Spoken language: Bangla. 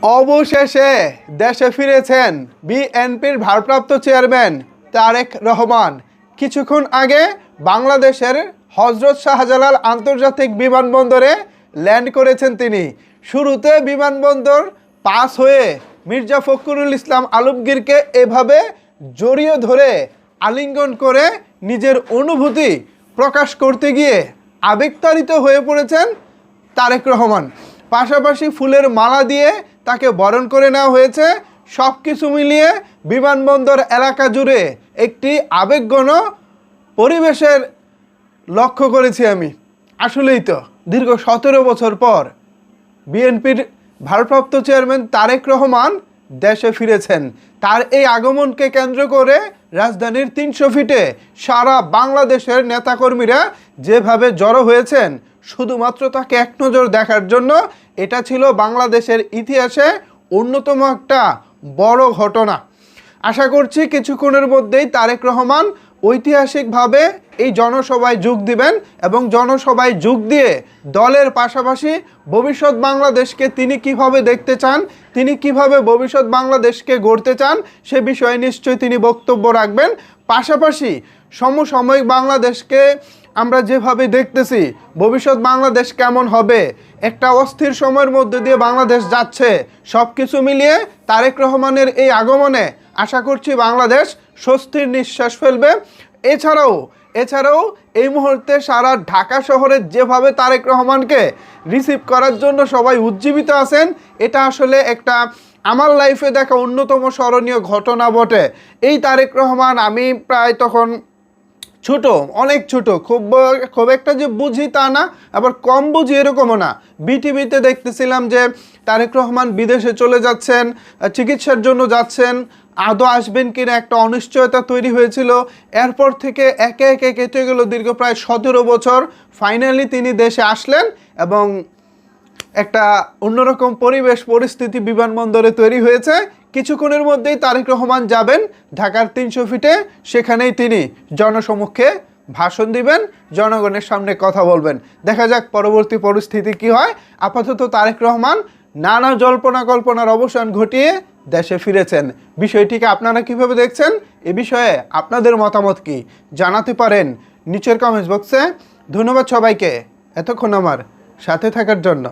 অবশেষে দেশে ফিরেছেন বিএনপির ভারপ্রাপ্ত চেয়ারম্যান তারেক রহমান। কিছুক্ষণ আগে বাংলাদেশের হযরত শাহজালাল আন্তর্জাতিক বিমানবন্দরে ল্যান্ড করেছেন তিনি। শুরুতে বিমানবন্দর পাস হয়ে মির্জা ফখরুল ইসলাম আলমগীরকে এভাবে জড়িয়ে ধরে আলিঙ্গন করে নিজের অনুভূতি প্রকাশ করতে গিয়ে আবেগতাড়িত হয়ে পড়েছেন তারেক রহমান। পাশাপাশি ফুলের মালা দিয়ে তাকে বরণ করে নেওয়া হয়েছে। সব কিছু মিলিয়ে বিমানবন্দর এলাকা জুড়ে একটি আবেগঘন পরিবেশের লক্ষ্য করেছি আমি। আসলেই তো দীর্ঘ 17 বছর পর বিএনপির ভারপ্রাপ্ত চেয়ারম্যান তারেক রহমান দেশে ফিরেছেন। তার এই আগমনকে কেন্দ্র করে রাজধানীর 300 ফিটে সারা বাংলাদেশের নেতাকর্মীরা যেভাবে জড়ো হয়েছেন শুধুমাত্র তাকে এক নজর দেখার জন্য, এটা ছিল বাংলাদেশের ইতিহাসে অন্যতম একটা বড় ঘটনা। আশা করছি কিছুক্ষণের মধ্যেই তারেক রহমান ঐতিহাসিকভাবে এই জনসভায় যোগ দিবেন এবং জনসভায় যোগ দিয়ে দলের পাশাপাশি ভবিষ্যৎ বাংলাদেশকে তিনি কিভাবে দেখতে চান, তিনি কিভাবে ভবিষ্যৎ বাংলাদেশকে গড়তে চান সে বিষয়ে নিশ্চয়ই তিনি বক্তব্য রাখবেন। পাশাপাশি সমসাময়িক বাংলাদেশকে আমরা যেভাবে দেখতেছি, ভবিষ্যৎ বাংলাদেশ কেমন হবে, একটা অস্থির সময়ের মধ্যে দিয়ে বাংলাদেশ যাচ্ছে, সব কিছু মিলিয়ে তারেক রহমানের এই আগমনে আশা করছি বাংলাদেশ স্বস্তির নিঃশ্বাস ফেলবে। এছাড়াও এই মুহূর্তে সারা ঢাকা শহরে যেভাবে তারেক রহমানকে রিসিভ করার জন্য সবাই উজ্জীবিত আছেন, এটা আসলে একটা আমার লাইফে দেখা অন্যতম স্মরণীয় ঘটনা বটে। এই তারেক রহমান, আমি প্রায় তখন ছোট, অনেক ছোট, খুব একটা যে বুঝি তা না, আবার কম বুঝি এরকমও না। বিটিভিতে দেখতেছিলাম যে তারেক রহমান বিদেশে চলে যাচ্ছেন, চিকিৎসার জন্য যাচ্ছেন, আদৌ আসবেন কিনা একটা অনিশ্চয়তা তৈরি হয়েছিল। এরপর থেকে একে একে কেটে গেল দীর্ঘ প্রায় 17 বছর। ফাইনালি তিনি দেশে আসলেন এবং একটা অন্যরকম পরিবেশ পরিস্থিতি বিমানবন্দরে তৈরি হয়েছে। কিছুক্ষণের মধ্যেই তারেক রহমান যাবেন ঢাকার 300 ফিটে, সেখানেই তিনি জনসমক্ষে ভাষণ দিবেন, জনগণের সামনে কথা বলবেন। দেখা যাক পরবর্তী পরিস্থিতি কি হয়। আপাতত তারেক রহমান নানা জল্পনা কল্পনার অবসান ঘটিয়ে দেশে ফিরেছেন। বিষয়টিকে আপনারা কিভাবে দেখছেন, এ বিষয়ে আপনাদের মতামত কি জানাতে পারেন নিচের কমেন্টস বক্সে। ধন্যবাদ সবাইকে এতক্ষণ আমার সাথে থাকার জন্য।